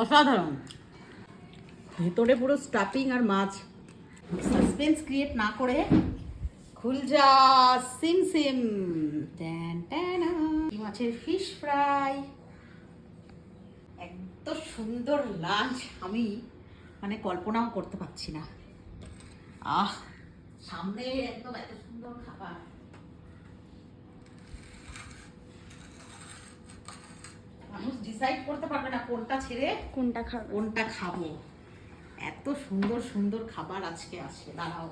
অসাধারণ। ভেতরে পুরো স্টাফিং আর মাছ। সাসপেন্স ক্রিয়েট না করে খুল যা সিম সিম। মাছের ফিশ ফ্রাই, এত সুন্দর লাঞ্চ আমি মানে কল্পনাও করতে পারছি না। সামনে একদম এত সুন্দর খাবার। মানুষ ডিসাইড করতে পারবে না কোনটা ছেড়ে কোনটা খাবো। এত সুন্দর সুন্দর খাবার আজকে আছে। দাঁড়াও,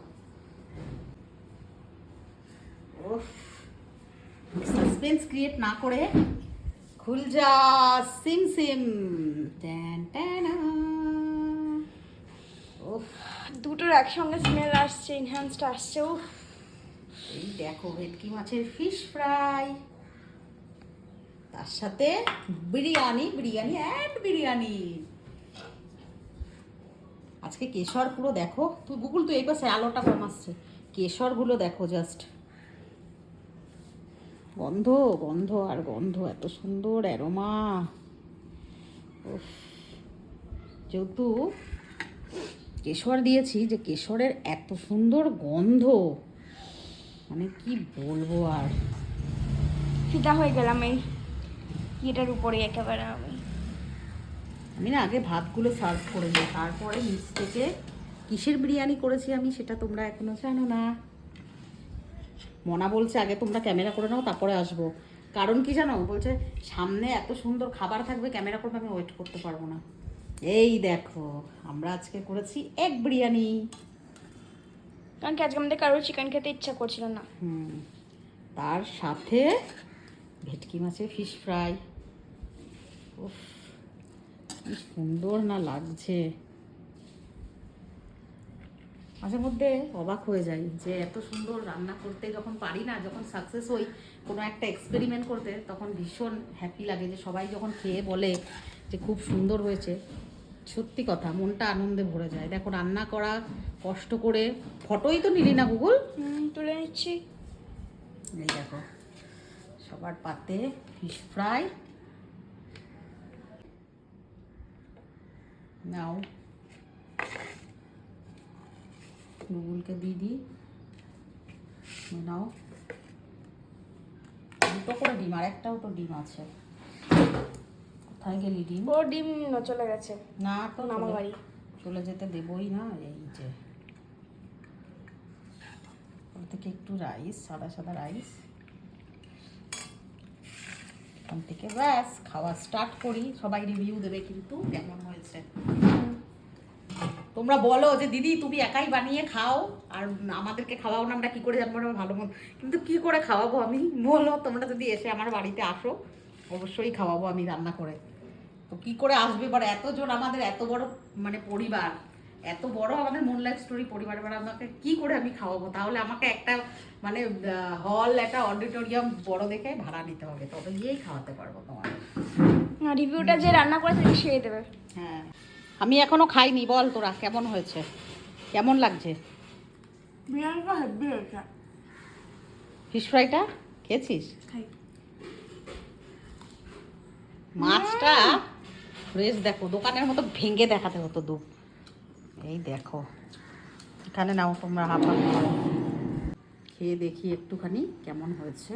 সাসপেন্স ক্রিয়েট না করে খুল যা সিম সিম। দুটোর একসঙ্গে স্মেল আসছে, এনহ্যান্সড আসছে। এই দেখো ভেটকি মাছের ফিশ ফ্রাই, তার সাথে বিরিয়ানি বিরিয়ানি। আজকে কেশর পুরো দেখো, তুই গুগল তুই এই পাশে আলোটা কম আসছে, কেশরগুলো দেখো জাস্ট। গন্ধ গন্ধ আর গন্ধ, এত সুন্দর অ্যারোমা। যেহেতু কেশর দিয়েছি, যে কেশরের এত সুন্দর গন্ধ, মানে কি বলবো আর। ফিদা হয়ে গেলাম এই এটার উপরে একেবারে। আমি না আগে ভাতগুলো সার্ভ করে নিই, তারপরে নিচ থেকে কিসের বিরিয়ানি করেছি আমি সেটা তোমরা এখনো জানো না। মনা বলছে আগে তোমরা ক্যামেরা করে নাও তারপরে আসবো। কারণ কি জানো, বলছে সামনে এত সুন্দর খাবার থাকবে, ক্যামেরা করবে, আমি ওয়েট করতে পারবো না। এই দেখো আমরা আজকে করেছি এগ বিরিয়ানি। কারণ কি আজকে আমাদের কারোর চিকেন খেতে ইচ্ছা করছিল না। তার সাথে ভেটকি মাছের ফিশ ফ্রাই। উফ, কি সুন্দর না লাগছে। মাঝে মধ্যে অবাক হয়ে যাই যে এত সুন্দর রান্না করতে যখন পারি না, যখন সাকসেস হই কোনো একটা এক্সপেরিমেন্ট করতে, তখন ভীষণ হ্যাপি লাগে যে সবাই যখন খেয়ে বলে যে খুব সুন্দর হয়েছে। সত্যি কথা, মনটা আনন্দে ভরে যায়। দেখো রান্না করা কষ্ট করে, ফটোই তো নিলি না গুগল? তুলে নিচ্ছি। এই দেখো সবার পাতে ফিশ ফ্রাই। নাও গুগলকে দিয়ে দিই, নাও। দুটো করে ডিম, আর একটাও তো ডিম আছে। কোথায় গেলি ডিম? ও ডিম চলে গেছে। না তো মামা বাড়ি চলে যেতে দেবই না। এই যে ওর থেকে একটু রাইস, সাদা সাদা রাইস, ওখান থেকে ব্যাস খাওয়া স্টার্ট করি। সবাই রিভিউ দেবে কিন্তু কেমন হয়েছে। তোমরা বলো যে দিদি তুমি একাই বানিয়ে খাও আর আমাদেরকে খাওয়াও না, আমরা কী করে জানবো না ভালো মন্দ। কিন্তু কী করে খাওয়াবো আমি, বলো। তোমরা যদি এসে আমার বাড়িতে আসো অবশ্যই খাওয়াবো আমি রান্না করে। তো কী করে আসবে পরে, এতজন আমাদের, এত বড় মানে পরিবার, এত বড় আমাদের মন লাইফ স্টোরি পরিবার, এবার আমাকে কী করে আমি খাওয়াবো? তাহলে আমাকে একটা মানে হল, একটা অডিটোরিয়াম বড় দেখে ভাড়া নিতে হবে, তবে গিয়েই খাওয়াতে পারবো তোমার। রিভিউটা যে রান্না করে তাকে শিখিয়ে দেবে। হ্যাঁ, আমি এখনো খাইনি। বল তোরা কেমন হয়েছে, কেমন লাগছে? বিরিয়ানিটা হেভি হয়েছে। ফিশ ফ্রাইটা খেয়েছিস? খাই। মাছটা ফ্রেশ দেখো, দোকানের মতো ভেঙে দেখাতে হতো দু। এই দেখো এখানে নাও তোমরা হাফা, খেয়ে দেখি একটুখানি কেমন হয়েছে।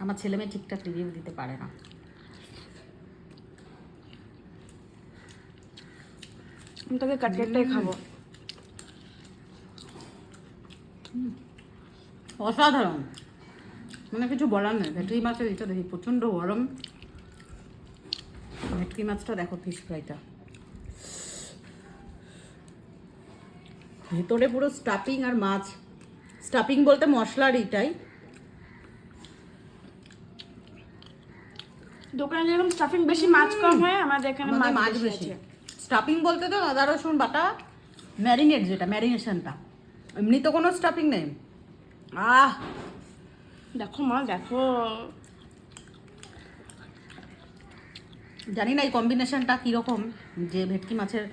আমার ছেলে মেয়ে ঠিকঠাক রিভিউ দিতে পারে না। আমি তোকে কাটলেটটাই খাবো। অসাধারণ, মানে কিছু বলার নেই। ভেটকি মাছের এটা দেখি প্রচণ্ড গরম। ভেটকি মাছটা দেখো, ফিশ ফ্রাইটা ভেতরে পুরো স্টাফিং আর মাছ। স্টাফিং বলতে মশলার এটাই। দোকানে যেরকম স্টাফিং বেশি, মাছ কম হয়, আমাদের এখানে মাছ বেশি। স্টাফিং বলতে তো আদা রসুন বাটা, ম্যারিনেট, যেটা ম্যারিনেশনটা, এমনি তো কোনো স্টাফিং নেই। দেখো মা দেখো, জানি না এই কম্বিনেশনটা কীরকম, যে ভেটকি মাছের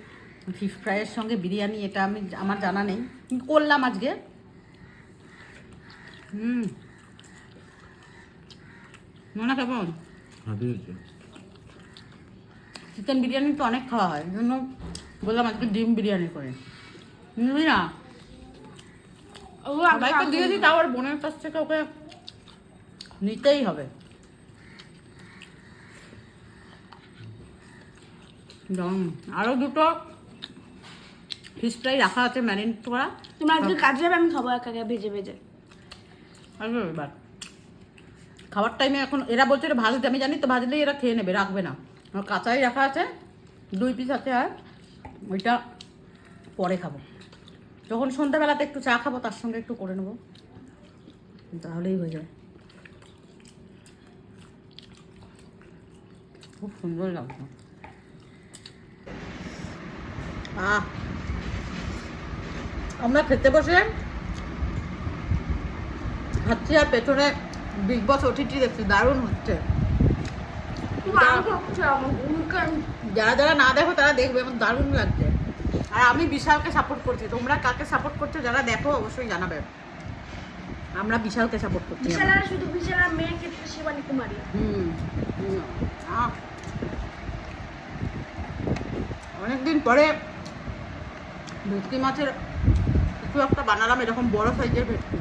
ফিশ ফ্রাইয়ের সঙ্গে বিরিয়ানি, এটা আমার জানা নেই, করলাম আজকে। মনে কেমন? চিকেন বিরিয়ানি তো অনেক খাওয়া হয়, এই জন্য বললাম আজকে ডিম বিরিয়ানি করে। বুঝলি না, সবাইকে দিয়েছি, তাও ওর বোনের কাছ থেকে ওকে নিতেই হবে। আরও দুটো ফিশ ফ্রাই রাখা আছে ম্যারিনেট করা। তোমার আজকে কাজে যাবে, আমি খাবো একা একা ভেজে ভেজে। আসবে এবার খাবার টাইমে, এখন এরা বলছে এটা ভাজতে, আমি জানি তো ভাজলেই এরা খেয়ে নেবে, রাখবে না। আমার কাঁচাই রাখা আছে, 2 পিস আছে, আর ওইটা পরে খাবো। যখন সন্ধ্যাবেলাতে একটু চা খাবো তার সঙ্গে একটু করে নেবো, তাহলেই হয়ে যাবে। খুব সুন্দর লাগছে। আমরা খেতে বসে খাচ্ছি আর পেছনে বিগ বস ওটিটি দেখছি, দারুণ হচ্ছে। যারা যারা না দেখো তারা দেখবে, আমার দারুণ লাগছে। আর আমি বিশালকে সাপোর্ট করছি, তোমরা কাকে সাপোর্ট করছো যারা দেখো অবশ্যই জানাবে। আমরা বিশালকে সাপোর্ট করছি। বিশালার শুধু বিশালার মেয়ের ক্ষেত্রে শিবানী কুমারী। অনেকদিন পরে ভেটকি মাছের কিছু একটা বানালাম, এরকম বড় সাইজের ভেটকি,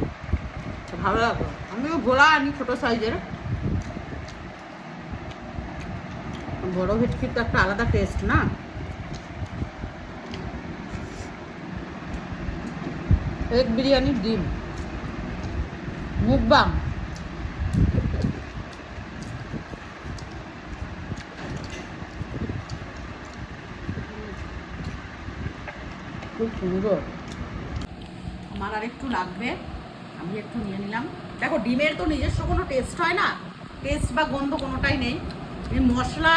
ভালো লাগলো। আমিও ঘোলা আনি ছোট সাইজের, বড় ভেটকির তো একটা আলাদা টেস্ট না। এগ বিরিয়ানি, ডিম মুকবাং। খুব সুন্দর। আমার আর একটু লাগবে, আমি একটু নিয়ে নিলাম। দেখো ডিমের তো নিজস্ব কোনো টেস্ট হয় না, টেস্ট বা গন্ধ কোনোটাই নেই। এই মশলা,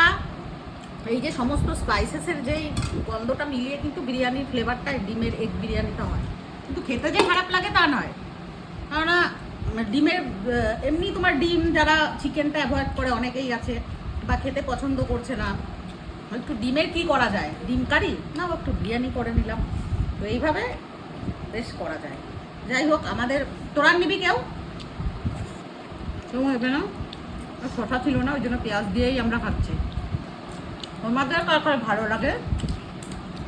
এই যে সমস্ত স্পাইসেসের যেই গন্ধটা মিলিয়ে কিন্তু বিরিয়ানির ফ্লেভারটা ডিমের এগ বিরিয়ানিটা হয়। কিন্তু খেতে যে খারাপ লাগে তা নয়, কেননা ডিমের এমনি তোমার ডিম যারা চিকেনটা অ্যাভয়েড করে অনেকেই আছে, বা খেতে পছন্দ করছে না, একটু ডিমের কি করা যায়, ডিম কারি না একটু বিরিয়ানি করে নিলাম, তো এইভাবে বেশ করা যায়। যাই হোক, আমাদের তোরা নিবি কেউ হবে না, শশা ছিল না, ওই জন্য পেঁয়াজ দিয়েই আমরা খাচ্ছি। তোমাদের কার কার ভালো লাগে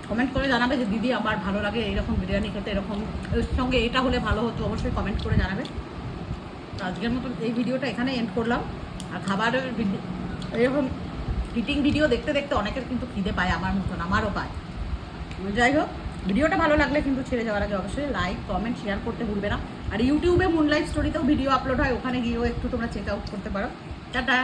কমেন্ট করে জানাবে যে দিদি আমার ভালো লাগে এইরকম বিরিয়ানি খেতে, এরকম এর সঙ্গে এটা হলে ভালো হতো, অবশ্যই কমেন্ট করে জানাবে। আজকের মতন এই ভিডিওটা এখানে এন্ড করলাম। আর খাবারের এরকম ইটিং ভিডিও দেখতে দেখতে অনেকের কিন্তু খিদে পায়, আমার মতন, আমারও পায়। যাই হোক, ভিডিওটা ভালো লাগলে কিন্তু ছেড়ে যাওয়ার আগে অবশ্যই লাইক কমেন্ট শেয়ার করতে ভুলবে না। আর ইউটিউবে মুনলাইট স্টোরিতেও ভিডিও আপলোড হয়, ওখানে গিয়েও একটু তোমরা চেক আউট করতে পারো। টাটা।